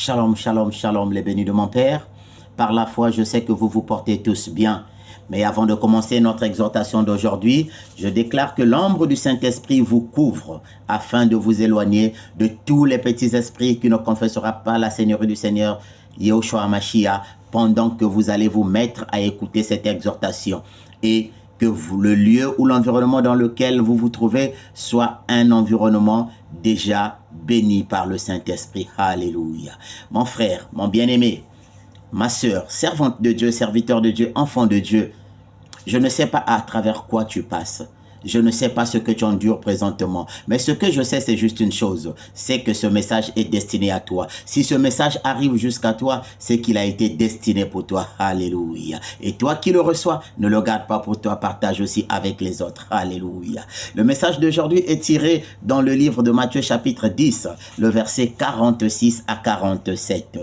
Shalom, shalom, shalom, les bénis de mon Père. Par la foi, je sais que vous vous portez tous bien. Mais avant de commencer notre exhortation d'aujourd'hui, je déclare que l'ombre du Saint-Esprit vous couvre afin de vous éloigner de tous les petits esprits qui ne confesseront pas la Seigneurie du Seigneur Yahushua HaMashiach pendant que vous allez vous mettre à écouter cette exhortation. Et que le lieu ou l'environnement dans lequel vous vous trouvez soit un environnement déjà béni par le Saint-Esprit. Alléluia. Mon frère, mon bien-aimé, ma sœur, servante de Dieu, serviteur de Dieu, enfant de Dieu, je ne sais pas à travers quoi tu passes. Je ne sais pas ce que tu endures présentement. Mais ce que je sais, c'est juste une chose. C'est que ce message est destiné à toi. Si ce message arrive jusqu'à toi, c'est qu'il a été destiné pour toi. Alléluia. Et toi qui le reçois, ne le garde pas pour toi. Partage aussi avec les autres. Alléluia. Le message d'aujourd'hui est tiré dans le livre de Matthieu chapitre 10, le verset 46 à 47.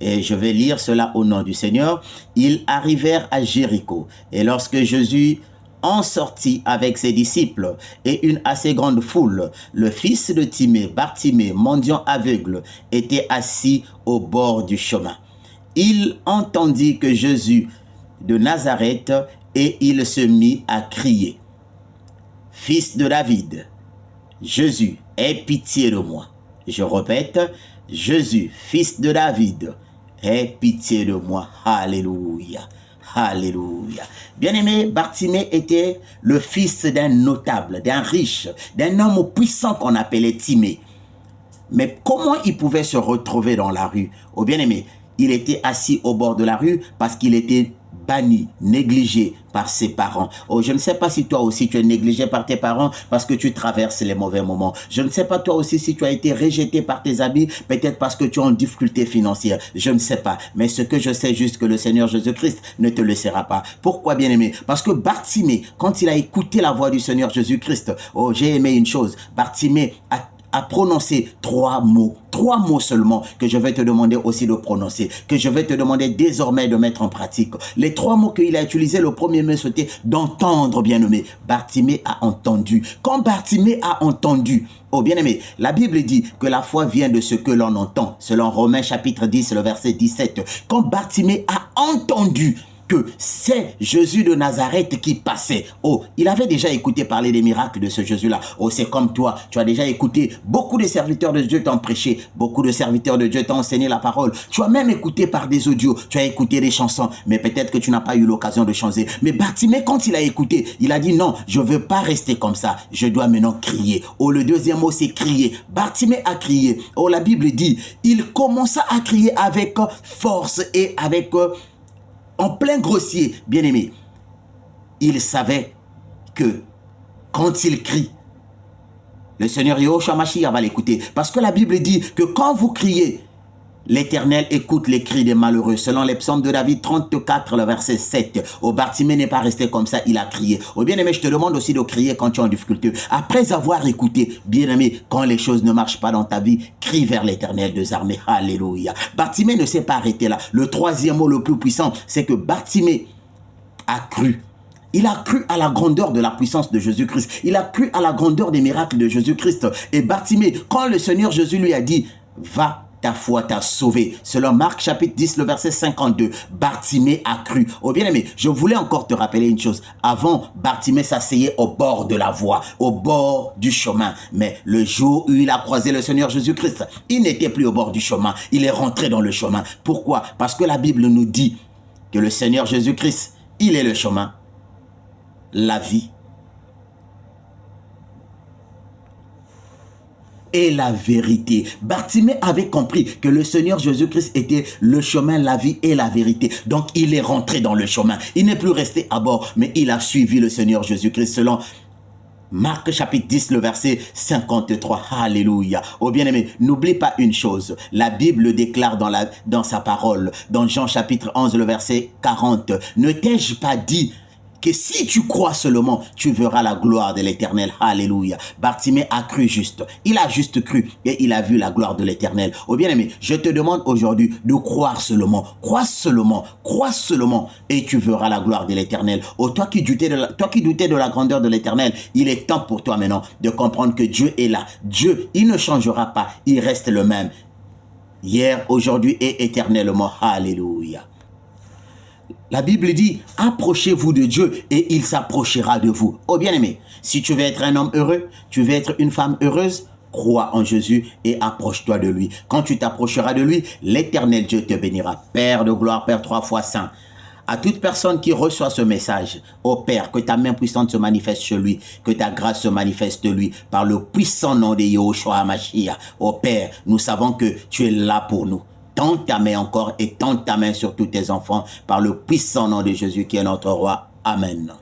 Et je vais lire cela au nom du Seigneur. Ils arrivèrent à Jéricho. Et lorsque Jésus en sortit avec ses disciples et une assez grande foule, le fils de Timée, Bartimée, mendiant aveugle, était assis au bord du chemin. Il entendit que Jésus de Nazareth et il se mit à crier: « Fils de David, Jésus, aie pitié de moi. » Je répète, « Jésus, fils de David, aie pitié de moi. » Alléluia. Alléluia. Bien-aimé, Bartimée était le fils d'un notable, d'un riche, d'un homme puissant qu'on appelait Timée. Mais comment il pouvait se retrouver dans la rue? Oh bien-aimé, il était assis au bord de la rue parce qu'il était banni, négligé par ses parents. Oh, je ne sais pas si toi aussi tu es négligé par tes parents parce que tu traverses les mauvais moments. Je ne sais pas toi aussi si tu as été rejeté par tes amis, peut-être parce que tu es en difficulté financière. Je ne sais pas. Mais ce que je sais juste que le Seigneur Jésus-Christ ne te laissera pas. Pourquoi, bien-aimé? Parce que Bartimée, quand il a écouté la voix du Seigneur Jésus-Christ, oh, j'ai aimé une chose. Bartimée a prononcé trois mots seulement que je vais te demander aussi de prononcer, que je vais te demander désormais de mettre en pratique. Les trois mots qu'il a utilisés, le premier mot c'était d'entendre, bien-aimé. Bartimée a entendu. Quand Bartimée a entendu, oh bien-aimé, la Bible dit que la foi vient de ce que l'on entend, selon Romains chapitre 10, le verset 17. Quand Bartimée a entendu que c'est Jésus de Nazareth qui passait. Oh, il avait déjà écouté parler des miracles de ce Jésus-là. Oh, c'est comme toi, tu as déjà écouté, beaucoup de serviteurs de Dieu t'ont prêché, beaucoup de serviteurs de Dieu t'ont enseigné la parole. Tu as même écouté par des audios, tu as écouté des chansons, mais peut-être que tu n'as pas eu l'occasion de changer. Mais Bartimée, quand il a écouté, il a dit non, je ne veux pas rester comme ça, je dois maintenant crier. Oh, le deuxième mot, c'est crier. Bartimée a crié. Oh, la Bible dit, il commença à crier avec force et avec en plein grossier, bien-aimé. Il savait que quand il crie, le Seigneur Yahushua HaMashiach va l'écouter. Parce que la Bible dit que quand vous criez, l'Éternel écoute les cris des malheureux. Selon les psaumes de David 34, le verset 7. Au Bartimée n'est pas resté comme ça, il a crié. Oh bien-aimé, je te demande aussi de crier quand tu es en difficulté. Après avoir écouté, bien-aimé, quand les choses ne marchent pas dans ta vie, crie vers l'Éternel des armées. Alléluia. Bartimée ne s'est pas arrêté là. Le troisième mot le plus puissant, c'est que Bartimée a cru. Il a cru à la grandeur de la puissance de Jésus-Christ. Il a cru à la grandeur des miracles de Jésus-Christ. Et Bartimée, quand le Seigneur Jésus lui a dit, va, ta foi t'a sauvé. Selon Marc chapitre 10, le verset 52, Bartimée a cru. Oh bien-aimé, je voulais encore te rappeler une chose. Avant, Bartimée s'asseyait au bord de la voie, au bord du chemin. Mais le jour où il a croisé le Seigneur Jésus-Christ, il n'était plus au bord du chemin. Il est rentré dans le chemin. Pourquoi? Parce que la Bible nous dit que le Seigneur Jésus-Christ, il est le chemin, la vie et la vérité. Bartimée avait compris que le Seigneur Jésus-Christ était le chemin, la vie et la vérité. Donc, il est rentré dans le chemin. Il n'est plus resté à bord, mais il a suivi le Seigneur Jésus-Christ selon Marc chapitre 10, le verset 53. Alléluia. Oh bien-aimé, n'oublie pas une chose. La Bible déclare dans sa parole, dans Jean chapitre 11, le verset 40. Ne t'ai-je pas dit que si tu crois seulement, tu verras la gloire de l'Éternel. Alléluia. Bartimée a cru juste. Il a juste cru et il a vu la gloire de l'Éternel. Oh bien-aimé, je te demande aujourd'hui de croire seulement. Crois seulement. Crois seulement et tu verras la gloire de l'Éternel. Oh, toi qui doutais de la grandeur de l'Éternel, il est temps pour toi maintenant de comprendre que Dieu est là. Dieu, il ne changera pas. Il reste le même. hier, aujourd'hui et éternellement. Alléluia. La Bible dit, approchez-vous de Dieu et il s'approchera de vous. Oh bien-aimé, si tu veux être un homme heureux, tu veux être une femme heureuse, crois en Jésus et approche-toi de lui. Quand tu t'approcheras de lui, l'éternel Dieu te bénira. Père de gloire, Père 3 fois saint, à toute personne qui reçoit ce message, ô Père, que ta main puissante se manifeste sur lui, que ta grâce se manifeste de lui, par le puissant nom de Yahushua HaMashiach. Ô Père, nous savons que tu es là pour nous. Tends ta main encore et tends ta main sur tous tes enfants, par le puissant nom de Jésus qui est notre roi. Amen.